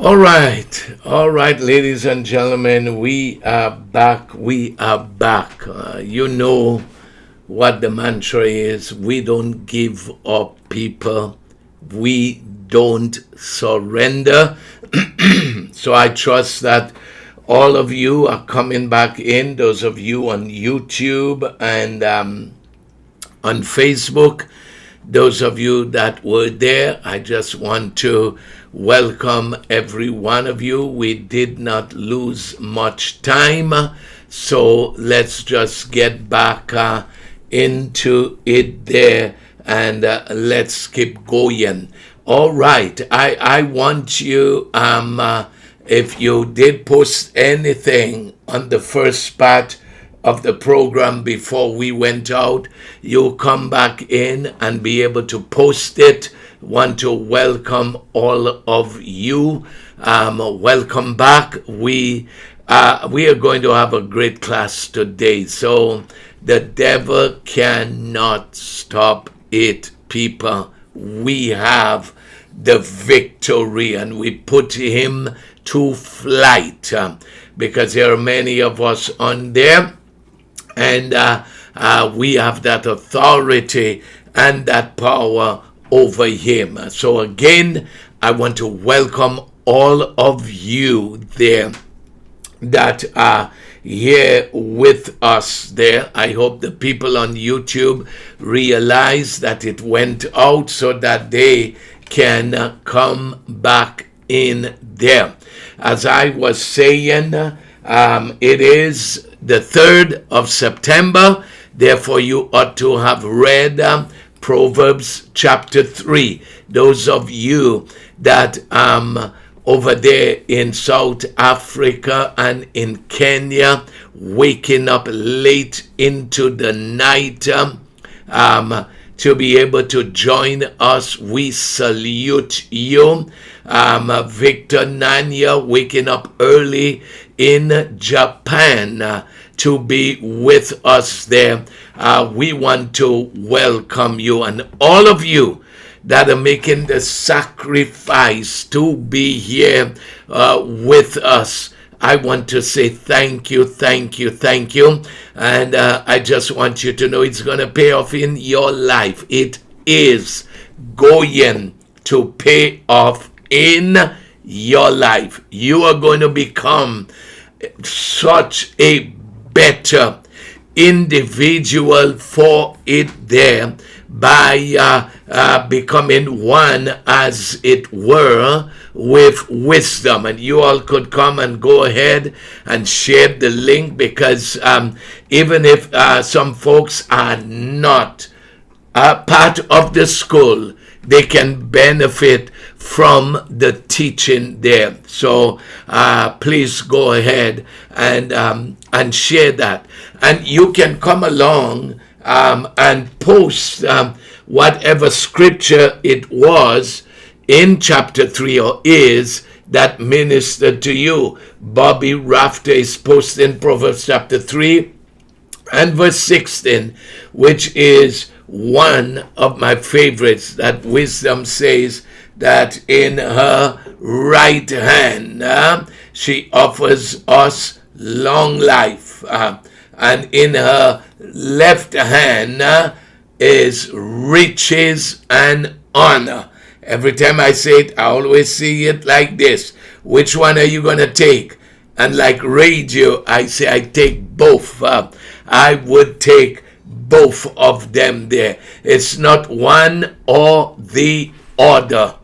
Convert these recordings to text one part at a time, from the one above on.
All right, ladies and gentlemen, we are back. We are back. You know what the mantra is. We don't give up, people. We don't surrender. So I trust that all of you are coming back in, those of you on YouTube and on Facebook. Those of you that were there, I just want to welcome every one of you. We did not lose much time, so let's just get back into it there and let's keep going. All right, I want you, if you did post anything on the first part of the program before we went out, you'll come back in and be able to post it. Want to welcome all of you. Welcome back. We are going to have a great class today. So the devil cannot stop it, people. We have the victory and we put him to flight because there are many of us on there. And we have that authority and that power over him. So again, I want to welcome all of you there that are here with us there. I hope the people on YouTube realize that it went out so that they can come back in there. As I was saying, it is the 3rd of September. Therefore, you ought to have read Proverbs chapter 3. Those of you that over there in South Africa and in Kenya, waking up late into the night to be able to join us, we salute you. Victor Nanya, waking up early in Japan to be with us there. We want to welcome you, and all of you that are making the sacrifice to be here with us. I want to say thank you, thank you, thank you. And I just want you to know it's going to pay off in your life. It is going to pay off in your life. You are going to become such a better individual for it there by becoming one, as it were, with wisdom. And you all could come and go ahead and share the link, because even if some folks are not part of the school, they can benefit from the teaching there. So please go ahead and share that. And you can come along and post whatever scripture it was in chapter 3 or is that ministered to you. Bobby Rafter is posting Proverbs chapter 3 and verse 16, which is one of my favorites, that wisdom says that in her right hand she offers us long life, and in her left hand is riches and honor. Every time I say it, I always see it like this: which one are you going to take? And like radio, I say I take both. I would take both of them there. It's not one or the other.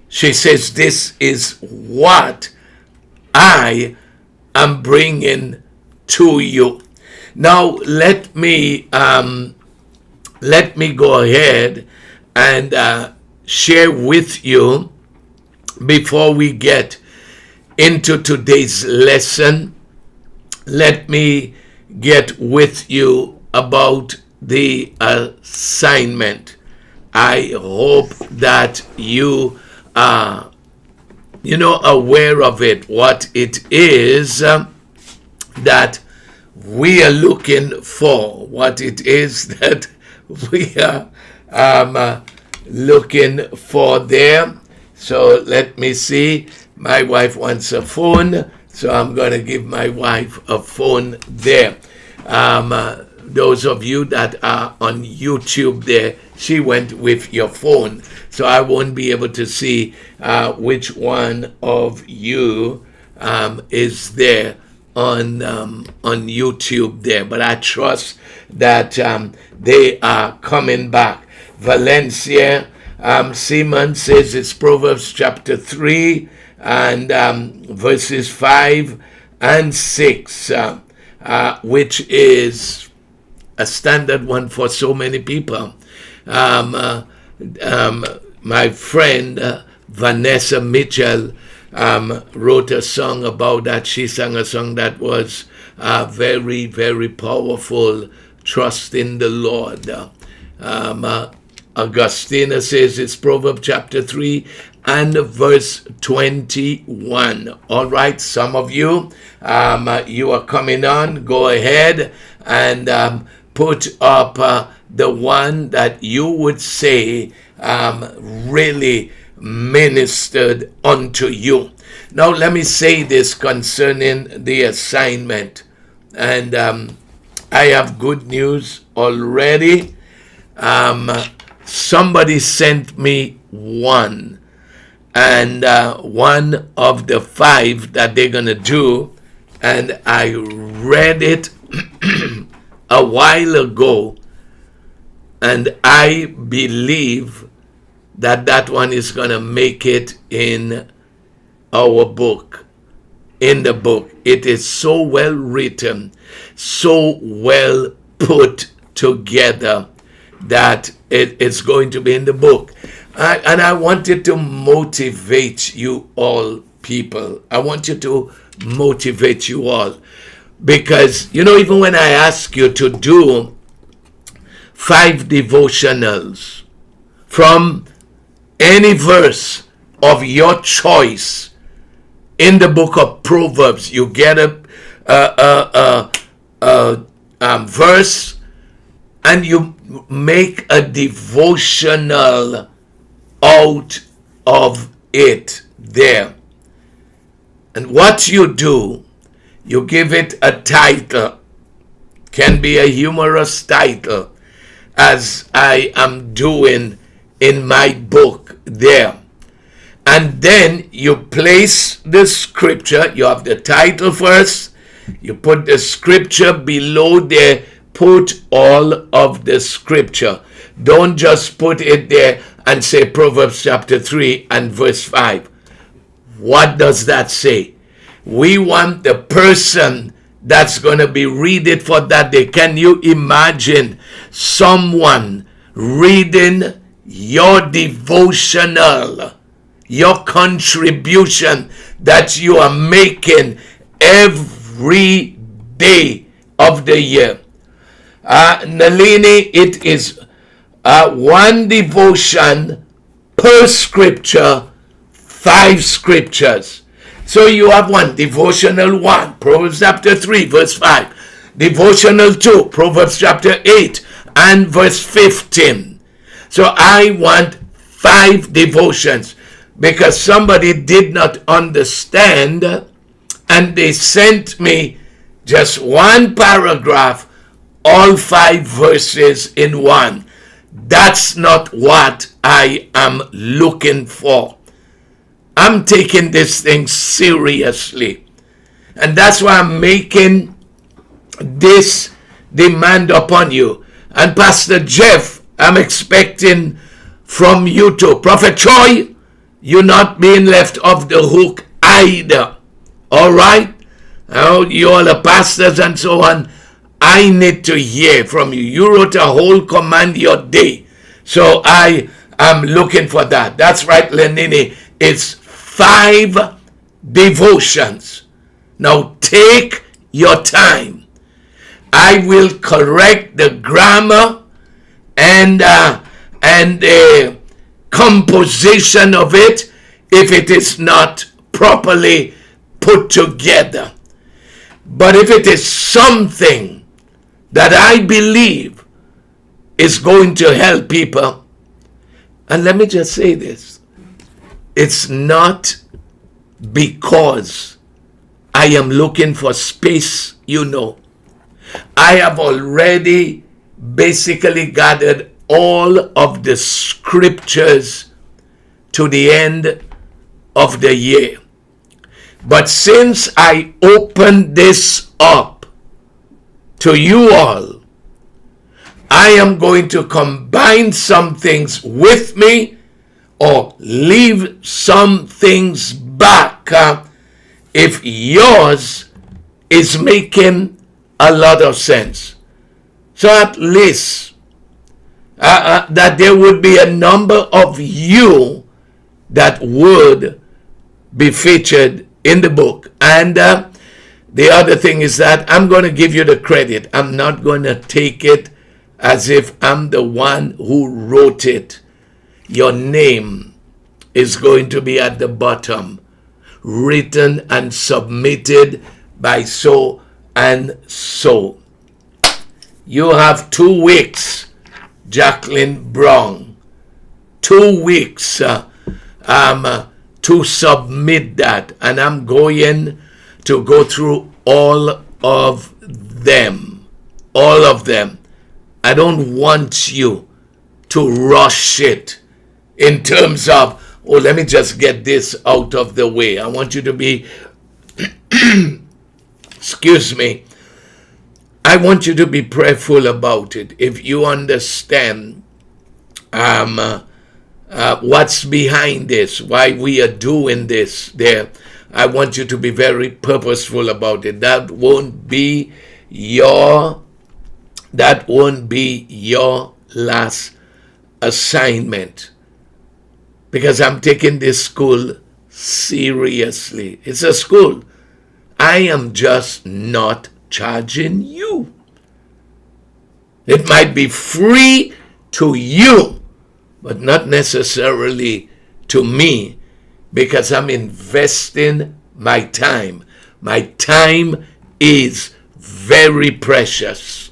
She says, this is what I am bringing to you. Now let me go ahead and share with you, before we get into today's lesson, let me get with you about the assignment. I hope that you are aware of it, what it is that we are looking for, what it is that we are looking for there. So let me see. My wife wants a phone, so I'm going to give my wife a phone there. Those of you that are on YouTube there, she went with your phone, so I won't be able to see which one of you is there on YouTube there. But I trust that they are coming back. Valencia Seaman says it's Proverbs chapter 3 and verses 5 and 6, which is a standard one for so many people. My friend Vanessa Mitchell wrote a song about that. She sang a song that was very, very powerful. Trust in the Lord. Augustina says it's Proverbs chapter 3 and verse 21. All right, some of you, you are coming on. Go ahead and put up the one that you would say really ministered unto you. Now, let me say this concerning the assignment. And I have good news already. Somebody sent me one. And one of the 5 that they're going to do. And I read it a while ago, and I believe that that one is going to make it in our book, in the book. It is so well written, so well put together that it's going to be in the book. And I wanted to motivate you all, people. I want you to motivate you all. Because, even when I ask you to do 5 devotionals from any verse of your choice in the book of Proverbs, you get a verse and you make a devotional out of it there. And what you do, you give it a title. Can be a humorous title, as I am doing in my book there. And then you place the scripture. You have the title first. You put the scripture below there. Put all of the scripture. Don't just put it there and say Proverbs chapter 3 and verse 5. What does that say? We want the person that's going to be reading for that day. Can you imagine someone reading your devotional, your contribution that you are making every day of the year? Nalini, it is 1 devotion per scripture, 5 scriptures. So you have 1, devotional 1, Proverbs chapter 3, verse 5. Devotional 2, Proverbs chapter 8 and verse 15. So I want 5 devotions because somebody did not understand and they sent me just 1 paragraph, all 5 verses in 1. That's not what I am looking for. I'm taking this thing seriously. And that's why I'm making this demand upon you. And Pastor Jeff, I'm expecting from you too. Prophet Troy, you're not being left off the hook either. All right? Now, you all are pastors and so on. I need to hear from you. You wrote a whole command your day. So I am looking for that. That's right, Lenini. It's 5 devotions. Now take your time. I will correct the grammar and the composition of it if it is not properly put together. But if it is something that I believe is going to help people, and let me just say this, it's not because I am looking for space, I have already basically gathered all of the scriptures to the end of the year. But since I opened this up to you all, I am going to combine some things with me or leave some things back if yours is making a lot of sense. So at least that there would be a number of you that would be featured in the book. And the other thing is that I'm going to give you the credit. I'm not going to take it as if I'm the one who wrote it. Your name is going to be at the bottom, written and submitted by so and so. You have 2 weeks, Jacqueline Brown, 2 weeks to submit that, and I'm going to go through all of them. I don't want you to rush it in terms of, let me just get this out of the way. I want you to be, excuse me, I want you to be prayerful about it. If you understand what's behind this, why we are doing this there, I want you to be very purposeful about it. That won't be your last assignment, because I'm taking this school seriously. It's a school. I am just not charging you. It might be free to you, but not necessarily to me, because I'm investing my time. My time is very precious.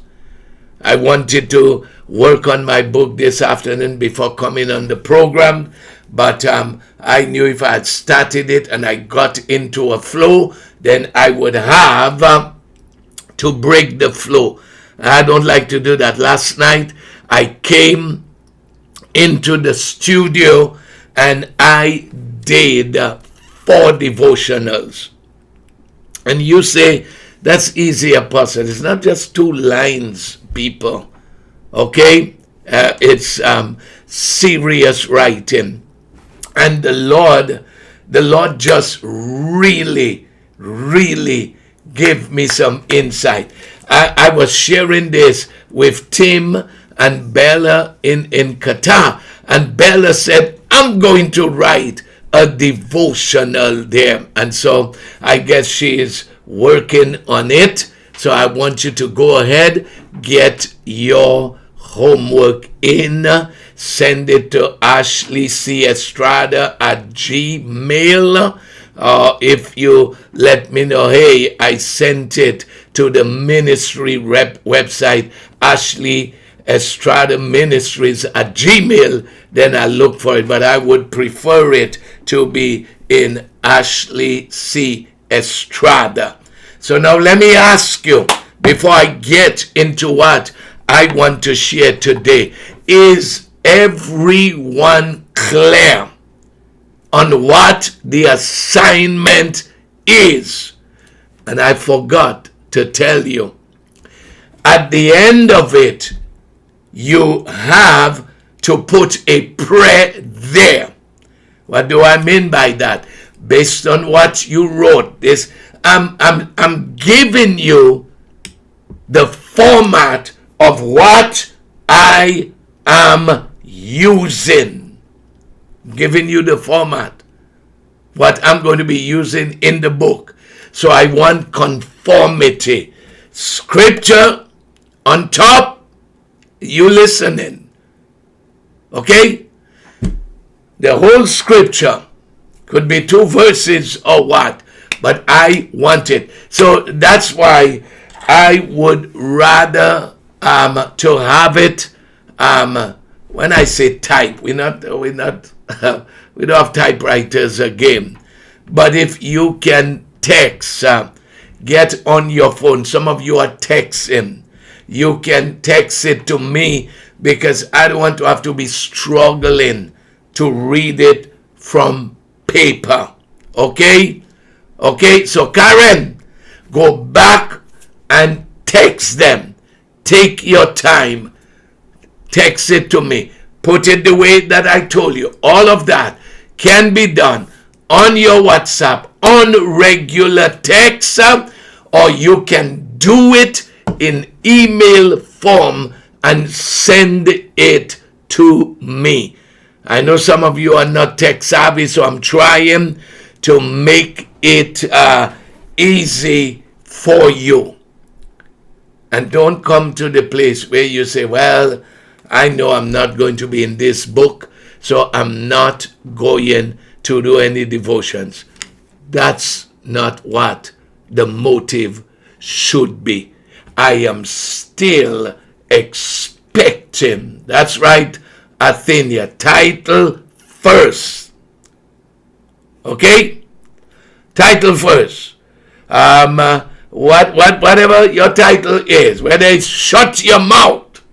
I wanted to work on my book this afternoon before coming on the program, but I knew if I had started it and I got into a flow, then I would have to break the flow. I don't like to do that. Last night I came into the studio and I did 4 devotionals. And you say, that's easy, Apostle. It's not just 2 lines, people. Okay? It's serious writing. And the Lord just really gave me some insight. I was sharing this with Tim and Bella in Qatar. And Bella said, I'm going to write a devotional there. And so I guess she is working on it. So I want you to go ahead, get your homework in, send it to ashleycestrada@gmail. If you let me know, hey, I sent it to the ministry website, Ashley Estrada Ministries at Gmail, then I look for it. But I would prefer it to be in Ashley C. Estrada. So now let me ask you, before I get into what I want to share today, is everyone clear on what the assignment is? And I forgot to tell you, at the end of it, you have to put a prayer there. What do I mean by that? Based on what you wrote, this I'm giving you the format of what I am using. Giving you the format, what I'm going to be using in the book. So I want conformity. Scripture on top, you listening. Okay? The whole scripture could be 2 verses or what, but I want it. So that's why I would rather to have it. When I say type, we don't have typewriters again, But if you can text, get on your phone. Some of you are texting. You can text it to me because I don't want to have to be struggling to read it from paper. Okay? Okay, so Karen, go back and text them. Take your time. Text it to me. Put it the way that I told you. All of that can be done on your WhatsApp, on regular text, or you can do it in email form and send it to me. I know some of you are not tech savvy, so I'm trying to make it easy for you. And don't come to the place where you say, well, I know I'm not going to be in this book, so I'm not going to do any devotions. That's not what the motive should be. I am still expecting. That's right, Athenia. Title first. Okay? Title first. Whatever your title is, whether it's Shut Your Mouth.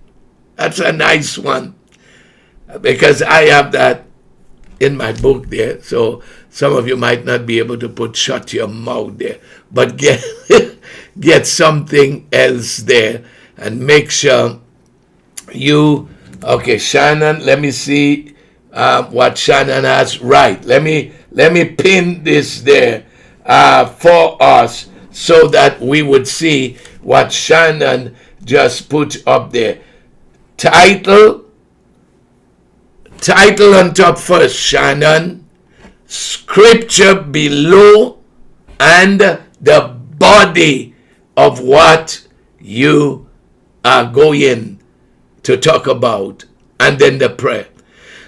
That's a nice one. Because I have that in my book there. So some of you might not be able to put Shut Your Mouth there. But get something else there. And make sure you... Okay, Shannon, let me see what Shannon has. Right. Let me pin this there for us so that we would see what Shannon just put up there. Title on top first, Shannon. Scripture below, and the body of what you are going to talk about, and then the prayer.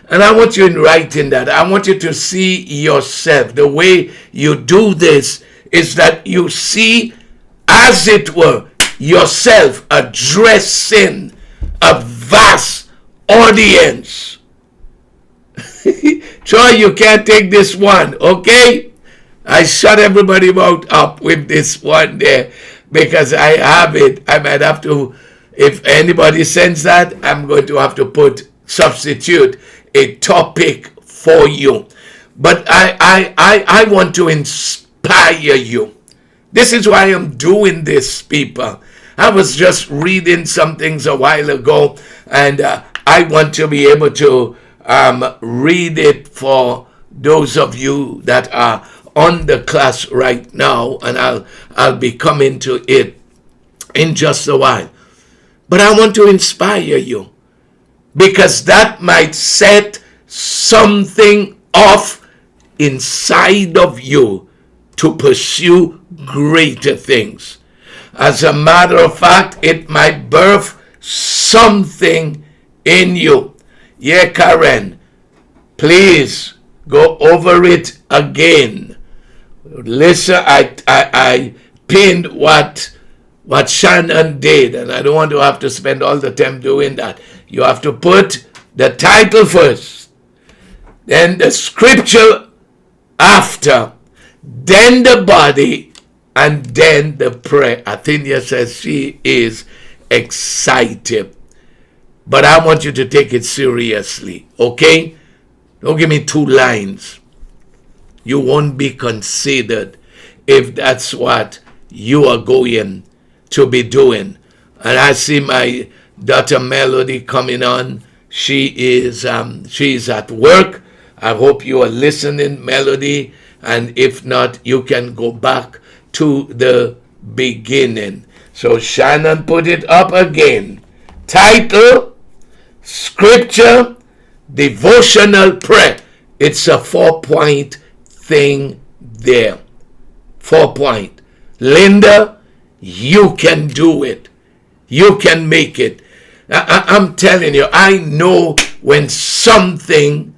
And I want you in writing that. I want you to see yourself. The way you do this is that you see, as it were, yourself addressing a vast audience. Troy, you can't take this one, okay? I shut everybody mouth up with this one there because I have it. I might have to, if anybody sends that, I'm going to have to substitute a topic for you. But I want to inspire you. This is why I'm doing this, people. I was just reading some things a while ago, and I want to be able to read it for those of you that are on the class right now, and I'll be coming to it in just a while. But I want to inspire you, because that might set something off inside of you to pursue greater things. As a matter of fact, it might birth something in you. Yeah, Karen, please go over it again. Listen, I pinned what Shannon did, and I don't want to have to spend all the time doing that. You have to put the title first, then the scripture after, then the body, and then the prayer. Athenia says she is excited. But I want you to take it seriously, okay? Don't give me 2 lines. You won't be considered if that's what you are going to be doing. And I see my daughter Melody coming on. She's at work. I hope you are listening, Melody. And if not, you can go back to the beginning. So Shannon put it up again. Title, scripture, devotional prayer. It's a 4-point thing there. 4-point. Linda, you can do it. You can make it. I'm telling you, I know when something